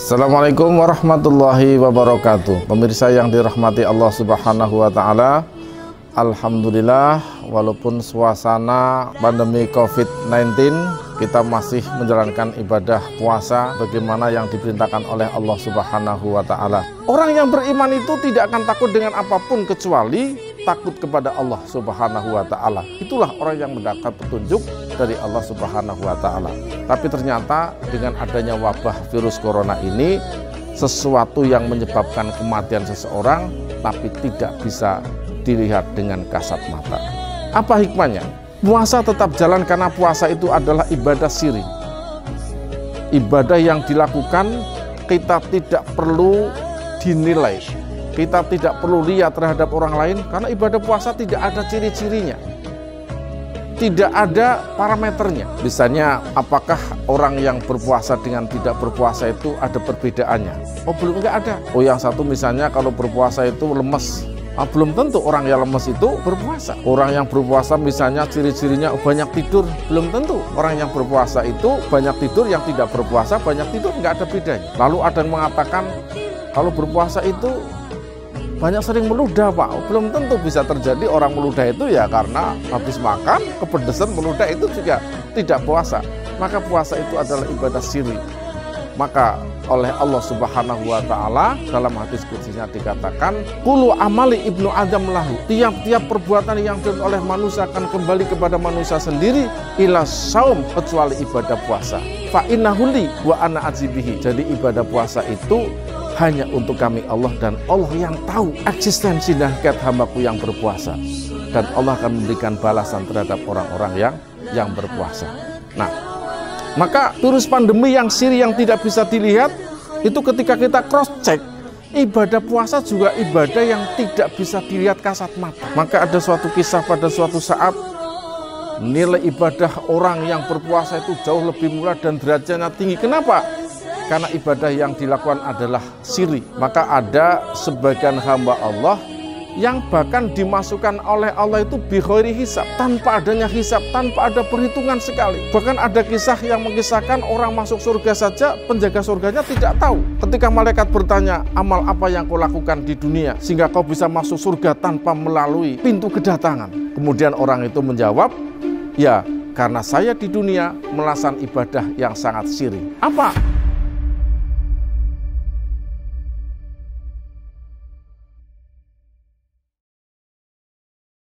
Assalamualaikum warahmatullahi wabarakatuh. Pemirsa yang dirahmati Allah Subhanahu wa Ta'ala, alhamdulillah, walaupun suasana pandemi COVID-19, kita masih menjalankan ibadah puasa bagaimana yang diperintahkan oleh Allah Subhanahu wa Ta'ala. Orang yang beriman itu tidak akan takut dengan apapun kecuali takut kepada Allah Subhanahu wa Ta'ala. Itulah orang yang mendapat petunjuk dari Allah Subhanahu wa Ta'ala. Tapi ternyata dengan adanya wabah virus corona ini, sesuatu yang menyebabkan kematian seseorang tapi tidak bisa dilihat dengan kasat mata. Apa hikmahnya? Puasa tetap jalan karena puasa itu adalah ibadah siri. Ibadah yang dilakukan kita tidak perlu dinilai, kita tidak perlu lihat terhadap orang lain, karena ibadah puasa tidak ada ciri-cirinya, tidak ada parameternya. Misalnya, apakah orang yang berpuasa dengan tidak berpuasa itu ada perbedaannya? Oh, belum, enggak ada. Oh, yang satu misalnya kalau berpuasa itu lemes. Belum tentu orang yang lemes itu berpuasa. Orang yang berpuasa misalnya ciri-cirinya banyak tidur, belum tentu orang yang berpuasa itu banyak tidur. Yang tidak berpuasa banyak tidur, enggak ada bedanya. Lalu ada yang mengatakan kalau berpuasa itu banyak sering meludah, Pak. Belum tentu bisa terjadi. Orang meludah itu ya karena habis makan, kepedesan meludah, itu juga tidak puasa. Maka puasa itu adalah ibadah siri. Maka oleh Allah Subhanahu wa Ta'ala dalam hadis qudsinya dikatakan, kullu amali ibnu adam lahu, tiap-tiap perbuatan yang dilakukan oleh manusia akan kembali kepada manusia sendiri, ila saum, kecuali ibadah puasa. Fa innahu li wa ana ajibihi. Jadi ibadah puasa itu hanya untuk kami Allah, dan Allah yang tahu eksistensi dan hakikat hambaku yang berpuasa, dan Allah akan memberikan balasan terhadap orang-orang yang berpuasa. Nah, maka virus pandemi yang siri yang tidak bisa dilihat itu ketika kita cross check, ibadah puasa juga ibadah yang tidak bisa dilihat kasat mata. Maka ada suatu kisah pada suatu saat, nilai ibadah orang yang berpuasa itu jauh lebih murah dan derajatnya tinggi. Kenapa? Karena ibadah yang dilakukan adalah siri. Maka ada sebagian hamba Allah yang bahkan dimasukkan oleh Allah itu bighairi hisab, tanpa adanya hisab, tanpa ada perhitungan sekali. Bahkan ada kisah yang mengisahkan orang masuk surga saja, penjaga surganya tidak tahu. Ketika malaikat bertanya, amal apa yang kau lakukan di dunia sehingga kau bisa masuk surga tanpa melalui pintu kedatangan? Kemudian orang itu menjawab, ya karena saya di dunia melaksanakan ibadah yang sangat siri. Apa?